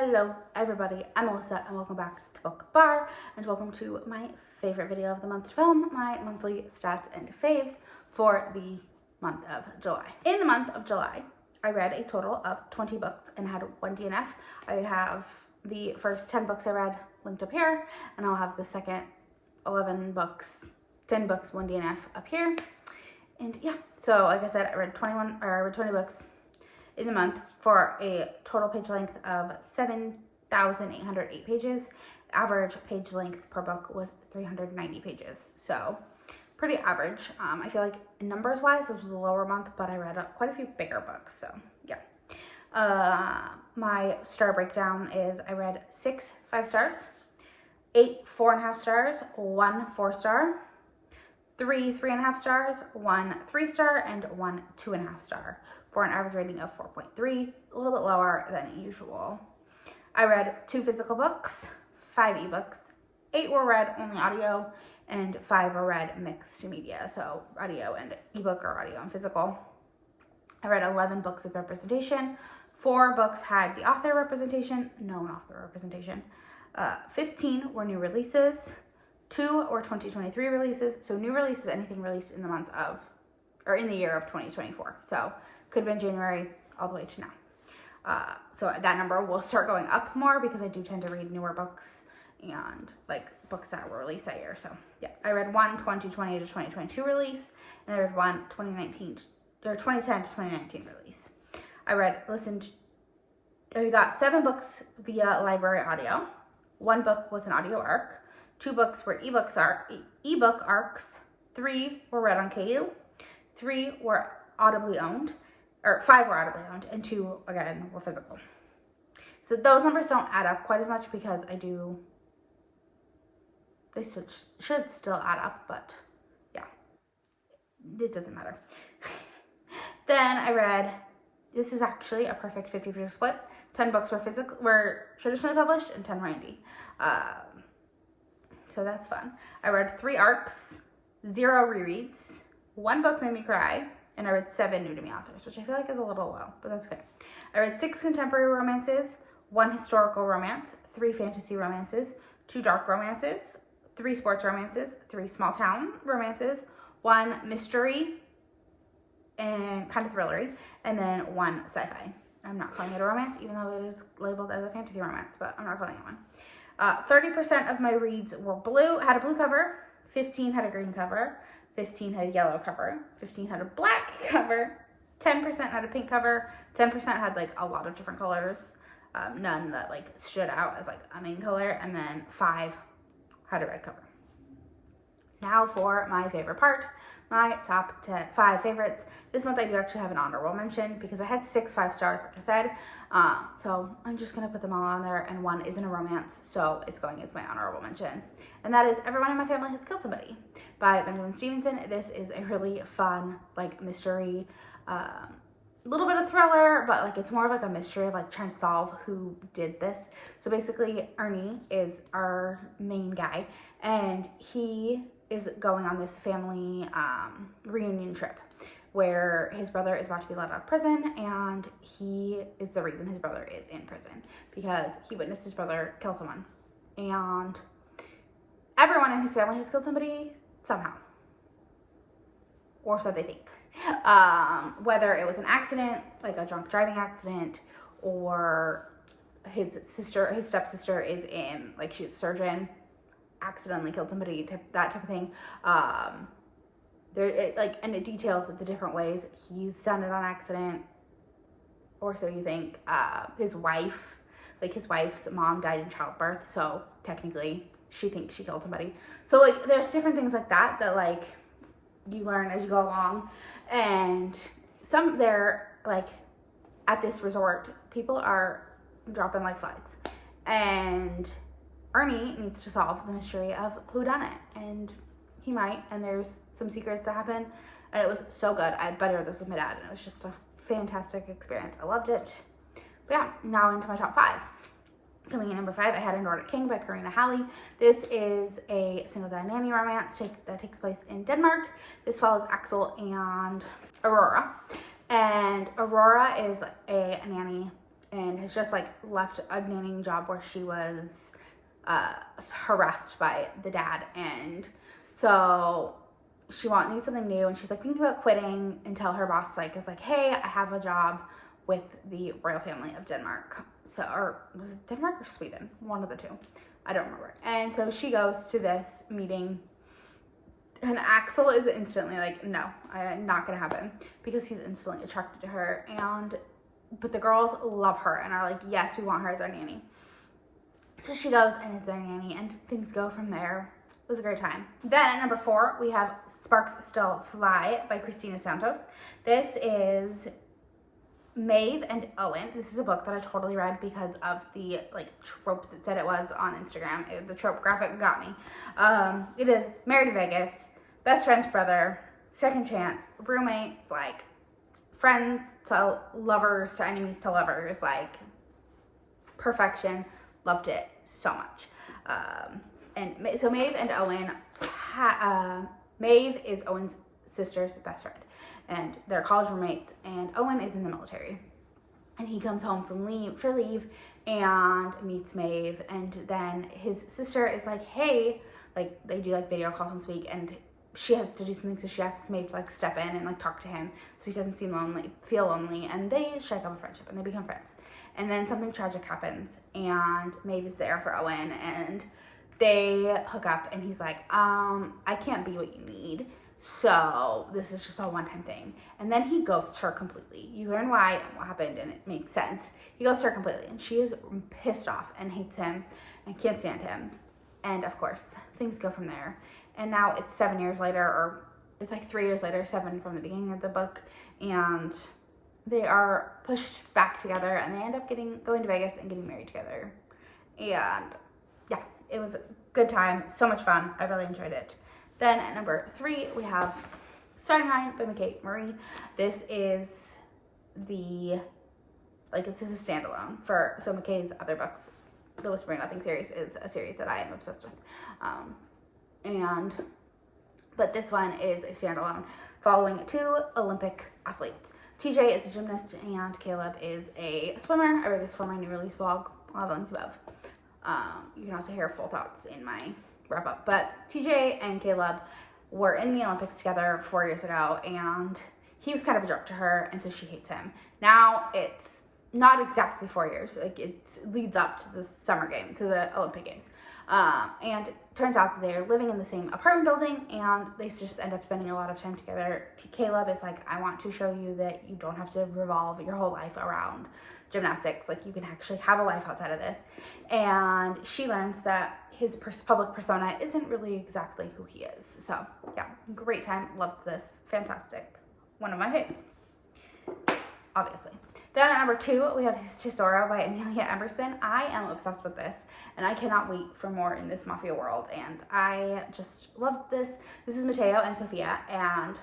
Hello everybody, I'm Melissa and welcome back to Book Bar and welcome to my favorite video of the month to film, my monthly stats and faves for the month of July. In the month of July, I read a total of 20 books and had one DNF. I have the first 10 books I read linked up here, and I'll have the second 10 books, 1 DNF up here. And yeah, so like I said, I read 20 books in the month for a total page length of 7,808 pages. Average page length per book was 390 pages. So pretty average. I feel like numbers wise, this was a lower month, but I read quite a few bigger books. So yeah. My star breakdown is I read 6 5 stars, 8 4.5 stars, 1 4 star, 3 3.5 stars, 1 3 star, and 1 2.5 star for an average rating of 4.3, a little bit lower than usual. I read 2 physical books, 5 ebooks, 8 were read only audio, and 5 were read mixed media, so audio and ebook or audio and physical. I read 11 books with representation. 4 books had the author representation, no author representation. 15 were new releases. 2 were 2023 releases. So new releases, anything released in the month of, or in the year of 2024. So could have been January all the way to now. So that number will start going up more because I do tend to read newer books and like books that were released that year. So yeah, I read 1 2020 to 2022 release, and I read 1 2010 to 2019 release. I got 7 books via library audio. 1 book was an audio arc. 2 books were ebook arcs. 3 were read on KU. 3 were audibly owned, or 5 were audibly owned, and 2 again were physical. So those numbers don't add up quite as much because they should still add up, but yeah, it doesn't matter. Then I read, this is actually a perfect 50-50 split. 10 books were traditionally published and 10 were indie. So that's fun. I read 3 arcs, 0 rereads, 1 book made me cry, and I read 7 new to me authors, which I feel like is a little low, but that's okay. I read 6 contemporary romances, 1 historical romance, 3 fantasy romances, 2 dark romances, 3 sports romances, 3 small town romances, 1 mystery and kind of thrillery, and then 1 sci-fi. I'm not calling it a romance, even though it is labeled as a fantasy romance, but I'm not calling it one. 30% of my reads were had a blue cover, 15 had a green cover, 15 had a yellow cover, 15 had a black cover, 10% had a pink cover, 10% had like a lot of different colors, none that like stood out as like a main color, and then 5 had a red cover. Now for my favorite part, my top 5 favorites. This month I do actually have an honorable mention because I had 6 5 stars, like I said. So I'm just gonna put them all on there, and 1 isn't a romance, so it's going as my honorable mention. And that is Everyone in My Family Has Killed Somebody by Benjamin Stevenson. This is a really fun, like mystery, little bit of thriller, but like it's more of like a mystery of like trying to solve who did this. So basically Ernie is our main guy, and he is going on this family reunion trip where his brother is about to be let out of prison, and he is the reason his brother is in prison because he witnessed his brother kill someone, and everyone in his family has killed somebody somehow, or so they think. Whether it was an accident, like a drunk driving accident, or his stepsister is in, like she's a surgeon, accidentally killed somebody, that type of thing. And it details the different ways he's done it on accident, or so you think. His wife's mom died in childbirth, so technically she thinks she killed somebody. So like there's different things like that like you learn as you go along. And they're like, at this resort, people are dropping like flies, and Ernie needs to solve the mystery of who done it, and he might, and there's some secrets that happen, and it was so good. I better this with my dad, and it was just a fantastic experience. I loved it. But yeah, now into my top 5. Coming in number 5, I had A Nordic King by Karina Halle. This is a single guy nanny romance that takes place in Denmark. This follows Axel and Aurora. And Aurora is a nanny and has just like left a nannying job where she was harassed by the dad, and so she needs something new, and she's like thinking about quitting until her boss like is like, hey, I have a job with the royal family of Denmark. So, or was it Denmark or Sweden? One of the two. I don't remember. And so she goes to this meeting, and Axel is instantly like, no, not gonna happen, because he's instantly attracted to her. But the girls love her and are like, yes, we want her as our nanny. So she goes and is their nanny, and things go from there. It was a great time. Then at number 4, we have Sparks Still Fly by Cristina Santos. This is Maeve and Owen. This is a book that I totally read because of the like tropes it said it was on Instagram. The trope graphic got me. It is married to Vegas, best friend's brother, second chance, roommates, like friends to lovers to enemies to lovers, like perfection. Loved it so much. And so Maeve and Owen, Maeve is Owen's sister's best friend, and they're college roommates, and Owen is in the military, and he comes home from leave and meets Maeve, and then his sister is like, hey, like they do like video calls once a week, and she has to do something, so she asks Maeve to like step in and like talk to him so he doesn't feel lonely, and they strike up a friendship and they become friends. And then something tragic happens, and Maeve is there for Owen, and they hook up, and he's like, I can't be what you need, so this is just a one-time thing. And then he ghosts her completely. You learn why and what happened, and it makes sense. He ghosts her completely, and she is pissed off and hates him and can't stand him. And of course, things go from there. And now it's 7 years later, or it's like 3 years later, 7 from the beginning of the book, and they are pushed back together, and they end up going to Vegas and getting married together. And yeah, it was a good time, so much fun. I really enjoyed it. Then at number 3, we have Starting Line by Michae Marie. This is this is a standalone so Michae's other books. The Whispering Nothing series is a series that I am obsessed with. But this one is a standalone following 2 Olympic athletes. TJ is a gymnast and Caleb is a swimmer. I read this for my new release blog. I'll have links above. You can also hear full thoughts in my wrap up. But TJ and Caleb were in the Olympics together 4 years ago, and he was kind of a jerk to her, and so she hates him. Now it's not exactly 4 years. Like it leads up to the summer games, to the Olympic games. And it turns out that they're living in the same apartment building, and they just end up spending a lot of time together. Caleb is like, I want to show you that you don't have to revolve your whole life around gymnastics. Like you can actually have a life outside of this. And she learns that his public persona isn't really exactly who he is. So yeah, great time. Loved this. Fantastic. One of my faves, obviously. Then at number 2, we have Tesoro by Emilia Emerson. I am obsessed with this, and I cannot wait for more in this mafia world, and I just love this. This is Matteo and Sofia, and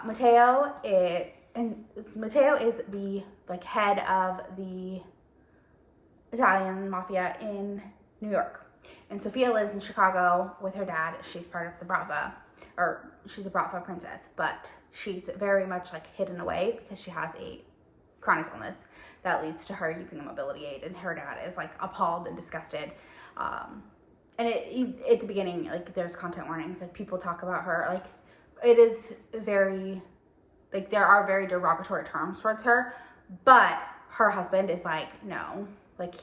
Matteo is the head of the Italian mafia in New York, and Sofia lives in Chicago with her dad. She's part of the Brava, or she's a Brava princess, but she's very much hidden away because she has a chronic illness that leads to her using a mobility aid, and her dad is appalled and disgusted. And at the beginning, there's content warnings, people talk about her, it is very, there are very derogatory terms towards her, but her husband is no,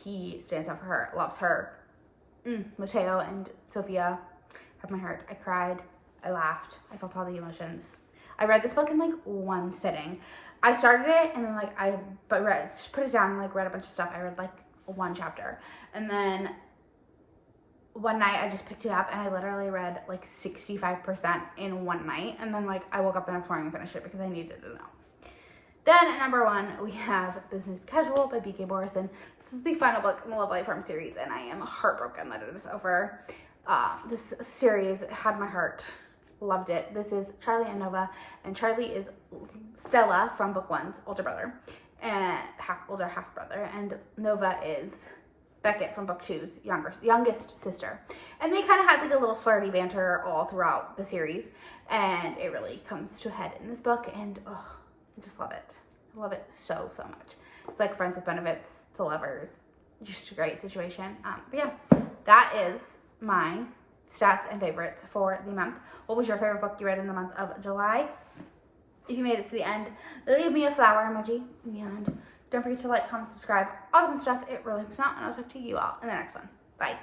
he stands up for her, loves her. Matteo and Sofia have my heart. I cried, I laughed, I felt all the emotions. I read this book in one sitting. I started it, and then I put it down and read a bunch of stuff. I read one chapter, and then one night I just picked it up and I literally read 65% in one night, and then I woke up the next morning and finished it because I needed to know. Then at number 1, we have Business Casual by B.K. Borison. This is the final book in the Love Life Farm series, and I am heartbroken that it is over. This series had my heart. Loved it. This is Charlie and Nova, and Charlie is Stella from book 1's older brother and older half brother, and Nova is Beckett from book 2's youngest sister. And they kind of had a little flirty banter all throughout the series, and it really comes to a head in this book, and I just love it. I love it so much. It's like friends with benefits to lovers. Just a great situation. But yeah, that is my stats and favorites for the month. What was your favorite book you read in the month of July? If you made it to the end, leave me a flower emoji. And don't forget to like, comment, subscribe, all the fun stuff. It really helps me out. And I'll talk to you all in the next one. Bye.